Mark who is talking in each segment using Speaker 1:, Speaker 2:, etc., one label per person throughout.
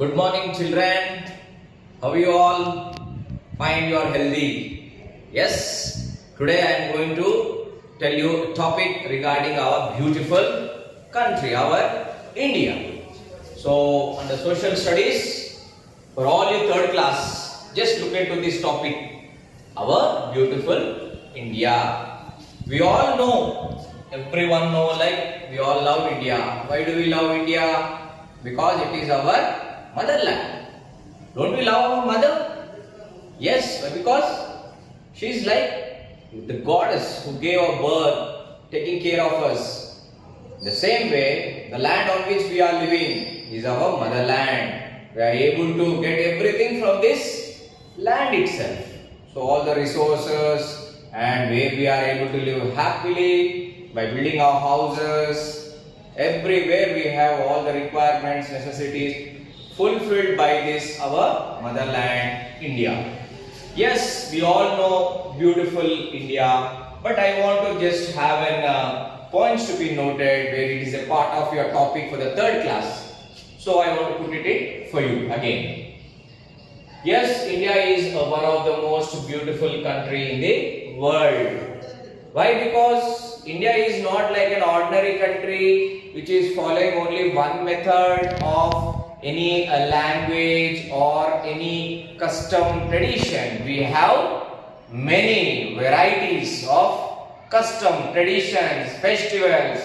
Speaker 1: Good morning, children. How are you all? Find you are healthy. Yes. Today I am going to tell you a topic regarding our beautiful country, our India. So, under social studies, for all you third class, just look into this topic, our beautiful India. We all know, everyone know, like we all love India. Why do we love India? Because it is our motherland. Don't we love our mother? Yes, because she is like the goddess who gave our birth, taking care of us. The same way, the land on which we are living is our motherland. We are able to get everything from this land itself. So all the resources and where we are able to live happily by building our houses. Everywhere we have all the requirements, necessities fulfilled by this our motherland India. Yes, we all know beautiful India, but I want to just have an points to be noted where it is a part of your topic for the third class. So I want to put it for you again. Yes, India is one of the most beautiful country in the world. Why? Because India is not like an ordinary country which is following only one method of any language or any custom tradition. We have many varieties of custom traditions, festivals,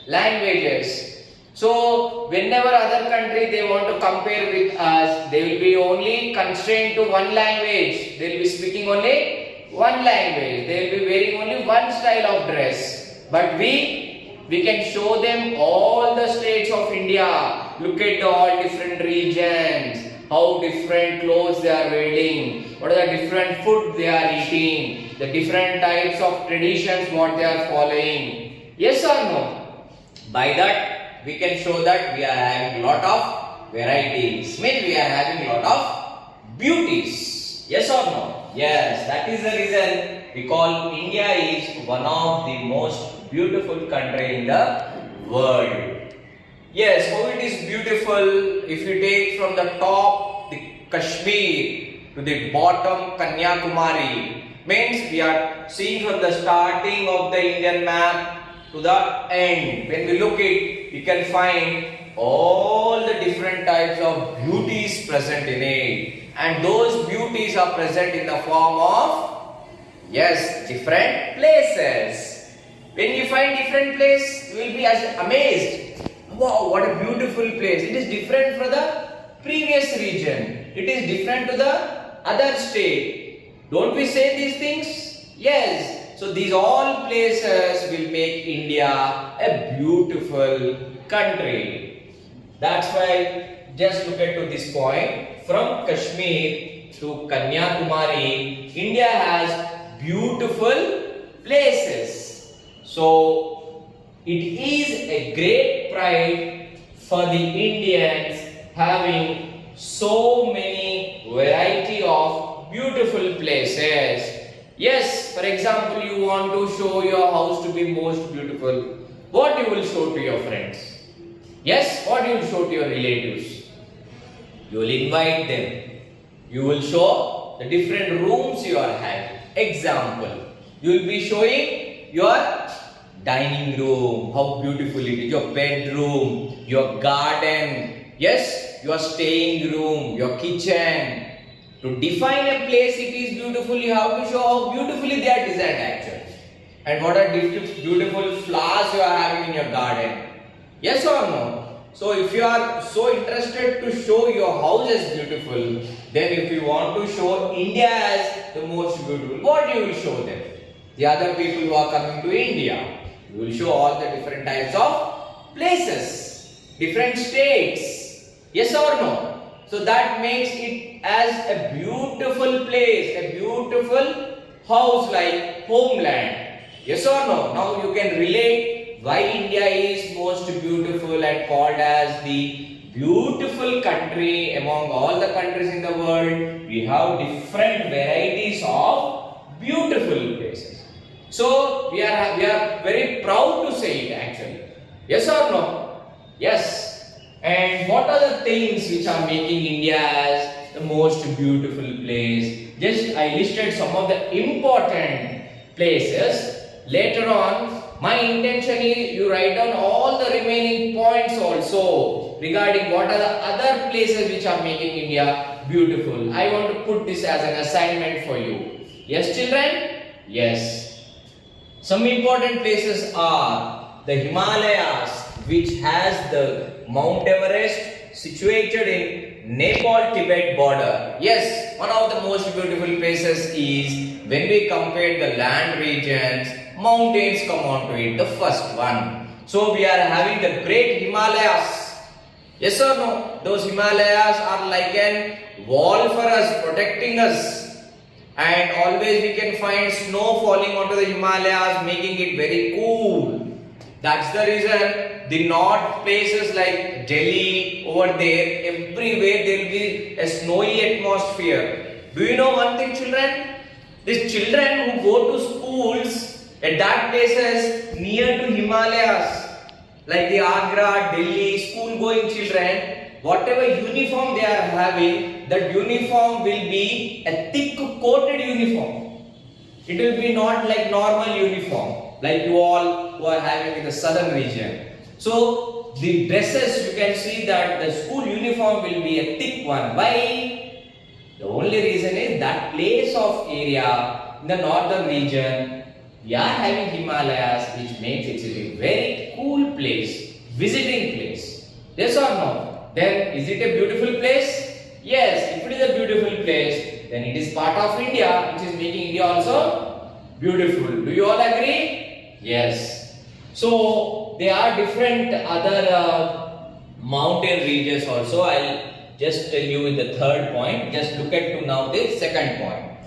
Speaker 1: languages. So whenever other country they want to compare with us, they will be only constrained to one language. They will be speaking only one language. They will be wearing only one style of dress. But we can show them all the states of India. Look at all different regions, how different clothes they are wearing, what are the different food they are eating, the different types of traditions what they are following. Yes or no? By that we can show that we are having lot of varieties. Means we are having lot of beauties. Yes or no? Yes, that is the reason we call India is one of the most beautiful country in the world. Yes, how it is beautiful. If you take from the top the Kashmir to the bottom Kanyakumari, means we are seeing from the starting of the Indian map to the end. When we look it, we can find all the different types of beauties present in it, and those beauties are present in the form of, yes, different places. When you find different place, you will be amazed. Wow, what a beautiful place. It is different from the previous region. It is different to the other state. Don't we say these things? Yes. So these all places will make India a beautiful country. That's why just look at to this point. From Kashmir to Kanyakumari, India has beautiful places. So it is a great pride for the Indians having so many variety of beautiful places. Yes, for example, you want to show your house to be most beautiful. What you will show to your friends? Yes, what you will show to your relatives? You will invite them. You will show the different rooms you are having. Example, you will be showing your dining room, how beautiful it is, your bedroom, your garden, yes, your staying room, your kitchen. To define a place it is beautiful, you have to show how beautifully they are designed actually. And what are beautiful flowers you are having in your garden. Yes or no? So if you are so interested to show your house as beautiful, then if you want to show India as the most beautiful, what you will show them? The other people who are coming to India. You will show all the different types of places, different states. Yes or no? So that makes it as a beautiful place, a beautiful house like homeland. Yes or no? Now you can relate why India is most beautiful and called as the beautiful country among all the countries in the world. We have different varieties of beautiful places. So we are very proud to say it actually. Yes or no? Yes. And what are the things which are making India as the most beautiful place? Just I listed some of the important places. Later on, my intention is you write down all the remaining points also regarding what are the other places which are making India beautiful. I want to put this as an assignment for you. Yes, children? Yes. Some important places are the Himalayas, which has the Mount Everest situated in Nepal-Tibet border. Yes, one of the most beautiful places is when we compare the land regions, mountains come onto it, the first one. So we are having the great Himalayas. Yes or no? Those Himalayas are like an wall for us, protecting us. And always we can find snow falling onto the Himalayas, making it very cool. That's the reason the north places like Delhi, over there, everywhere there will be a snowy atmosphere. Do you know one thing, children? These children who go to schools at that places near to Himalayas, like the Agra, Delhi, school going children, whatever uniform they are having, that uniform will be a thick coated uniform. It will be not like normal uniform, like you all who are having in the southern region. So the dresses, you can see that the school uniform will be a thick one. Why? The only reason is that place of area in the northern region, we are having Himalayas, which makes it a very cool place, visiting place. Yes or no? Then is it a beautiful place? Yes, if it is a beautiful place, then it is part of India, which is making India also beautiful. Do you all agree? Yes. So there are different other mountain regions also. I'll just tell you in the third point. Just look at to now the second point.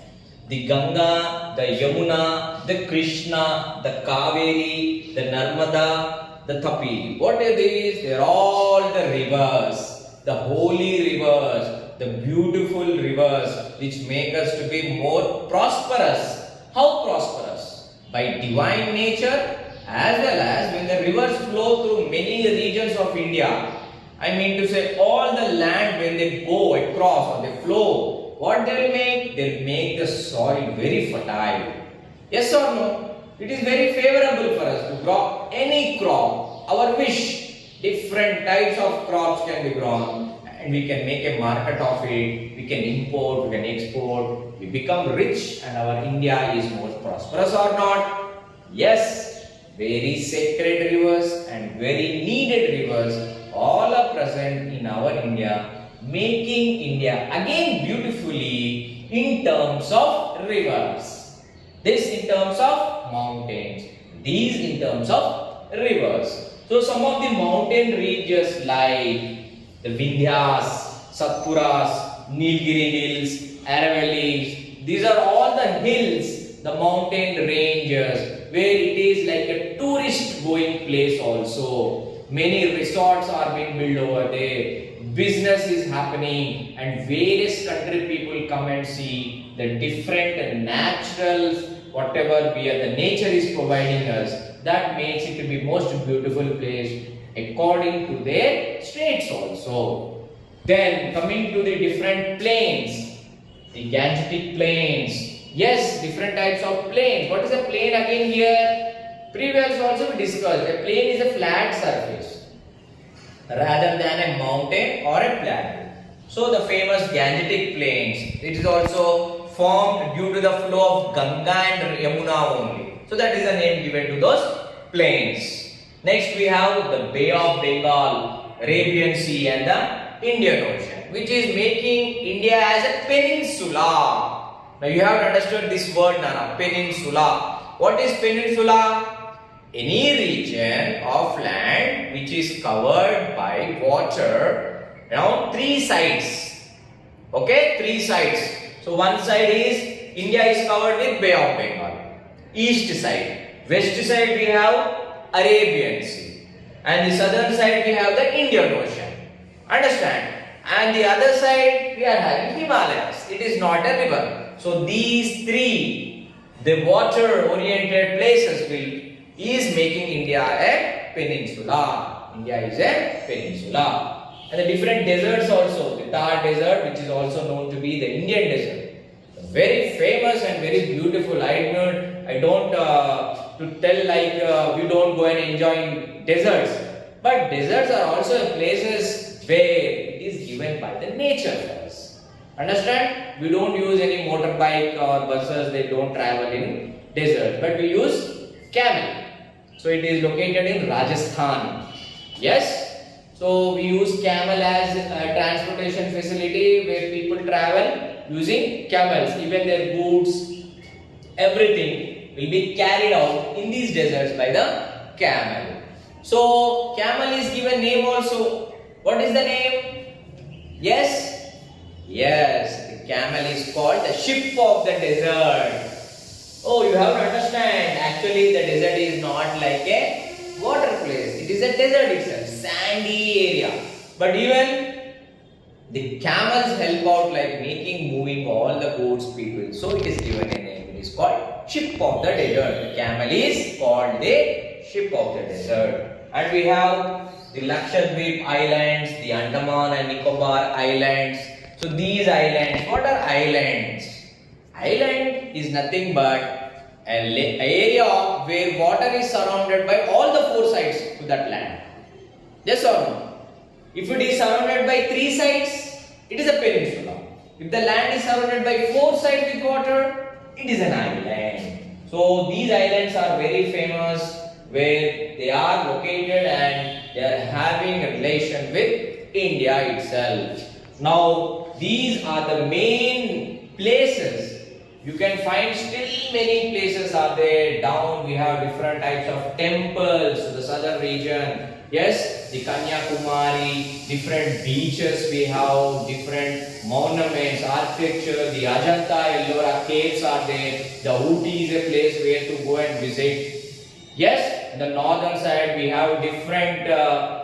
Speaker 1: The Ganga, the Yamuna, the Krishna, the Kaveri, the Narmada, the Tapi. What are these? They are all the rivers, the holy rivers, the beautiful rivers which make us to be more prosperous. How prosperous? By divine nature, as well as when the rivers flow through many regions of India. I mean to say all the land when they go across or they flow, what they will make? They will make the soil very fertile. Yes or no? It is very favorable for us to grow any crop. Our wish, different types of crops can be grown and we can make a market of it. We can import, we can export. We become rich and our India is more prosperous or not? Yes. Very sacred rivers and very needed rivers all are present in our India, making India again beautifully in terms of rivers. This in terms of mountains, these in terms of rivers. So some of the mountain regions like the Vindhyas, Satpuras, Nilgiri Hills, Aravallis, these are all the hills, the mountain ranges where it is like a tourist going place also. Many resorts are being built over there. Business is happening and various country people come and see the different natural whatever we are, the nature is providing us. That makes it to be most beautiful place according to their states also. Then coming to the different plains, the Gangetic plains. Yes, different types of plains. What is a plain again here? Previously also we discussed, a plain is a flat surface rather than a mountain or a plateau. So the famous Gangetic plains, it is also formed due to the flow of Ganga and Yamuna only. So that is the name given to those plains. Next we have the Bay of Bengal, Arabian Sea and the Indian Ocean, which is making India as a peninsula. Now you have to understand this word, Nana, peninsula. What is peninsula? Any region of land which is covered by water around three sides. Okay, three sides. So one side is India is covered with Bay of Bengal. East side. West side we have Arabian Sea. And the southern side we have the Indian Ocean. Understand? And the other side we are having Himalayas. It is not a river. So these three, the water oriented places is making India a peninsula. India is a peninsula. and the different deserts also. The Thar Desert, which is also known to be the Indian desert. Very famous and very beautiful. I don't to tell like we don't go and enjoy in deserts, but deserts are also places where it is given by the nature for us. Understand? We don't use any motorbike or buses. They don't travel in desert, but we use camel. So it is located in Rajasthan. Yes. So we use camel as a transportation facility where people travel using camels. Even their goods, everything will be carried out in these deserts by the camel. So camel is given name also. What is the name? Yes? Yes, the camel is called the ship of the desert. Oh, you have to understand. Actually, the desert is not like a water place. It is a desert itself, sandy area. But even the camels help out like moving all the goods people. So it is given a name. It is called ship of the desert. The camel is called the ship of the desert. And we have the Lakshadweep Islands, the Andaman and Nicobar Islands. So these islands, what are islands? Island is nothing but an area where water is surrounded by all the four sides to that land. Yes or no? If it is surrounded by three sides, it is a peninsula. If the land is surrounded by four sides with water, it is an island. So these islands are very famous where they are located and they are having a relation with India itself. Now these are the main places. You can find still many places are there. Down we have different types of temples in the southern region. Yes, the Kanyakumari, different beaches we have, different monuments, architecture, the Ajanta, Ellora caves are there. The Ooty is a place where to go and visit. Yes, in the northern side we have different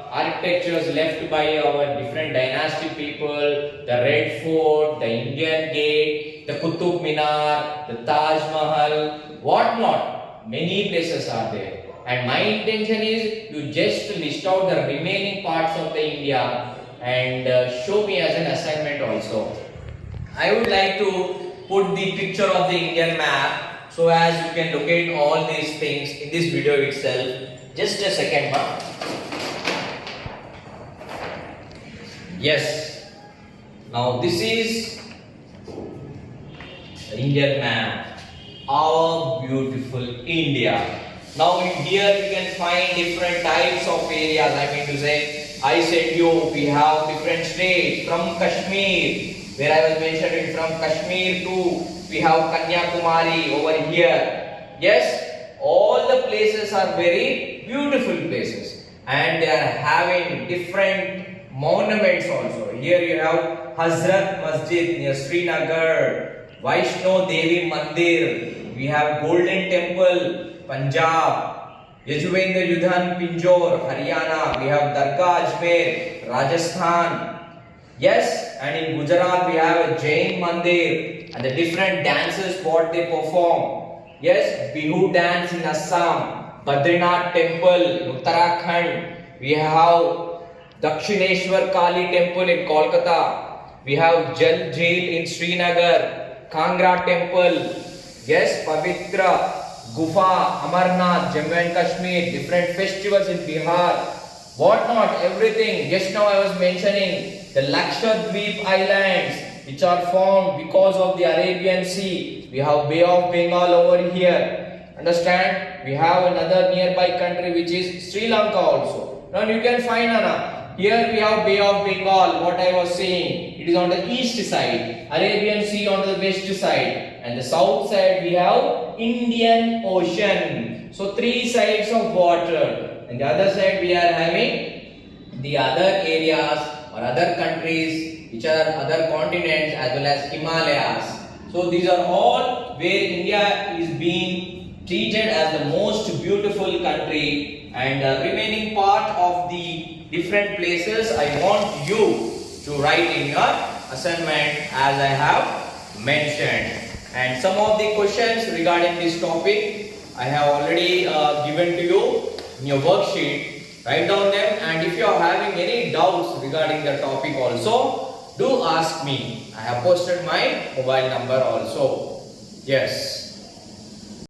Speaker 1: architectures left by our different dynasty people, the Red Fort, the Indian Gate, the Qutub Minar, the Taj Mahal, what not. Many places are there. And my intention is you just list out the remaining parts of the India and show me as an assignment also. I would like to put the picture of the Indian map so as you can locate all these things in this video itself. Just a second, ma. Yes. Now this is the Indian map. Our beautiful India. Now here you can find different types of areas. I mean to say, I said you we have different states from Kashmir, where I was mentioning from Kashmir to we have Kanyakumari over here. Yes, all the places are very beautiful places and they are having different monuments also. Here you have Hazrat Masjid near Srinagar, Vaishno Devi Mandir, we have Golden Temple, Punjab, Yajuvendra Yudhan Pinjore, Haryana, we have Dargah Ajmer, Rajasthan. Yes, and in Gujarat we have a Jain Mandir and the different dances what they perform. Yes, Bihu dance in Assam, Badrinath Temple in Uttarakhand, we have Dakshineshwar Kali Temple in Kolkata, we have Jal Jail in Srinagar, Kangra Temple, yes, Pavitra, Gufa, Amarnath, Jammu and Kashmir, different festivals in Bihar, what not, everything. Just now I was mentioning the Lakshadweep Islands which are formed because of the Arabian Sea. We have Bay of Bengal over here. Understand? We have another nearby country which is Sri Lanka also. Now you can find Anna. Here we have Bay of Bengal, what I was saying. It is on the east side. Arabian Sea on the west side. And the south side we have Indian Ocean. So three sides of water. And the other side we are having the other areas or other countries which are other continents as well as Himalayas. So these are all where India is being treated as the most beautiful country, and the remaining part of the different places I want you to write in your assignment as I have mentioned. And some of the questions regarding this topic I have already given to you in your worksheet. Write down them, and if you are having any doubts regarding the topic also, do ask me. I have posted my mobile number also. Yes.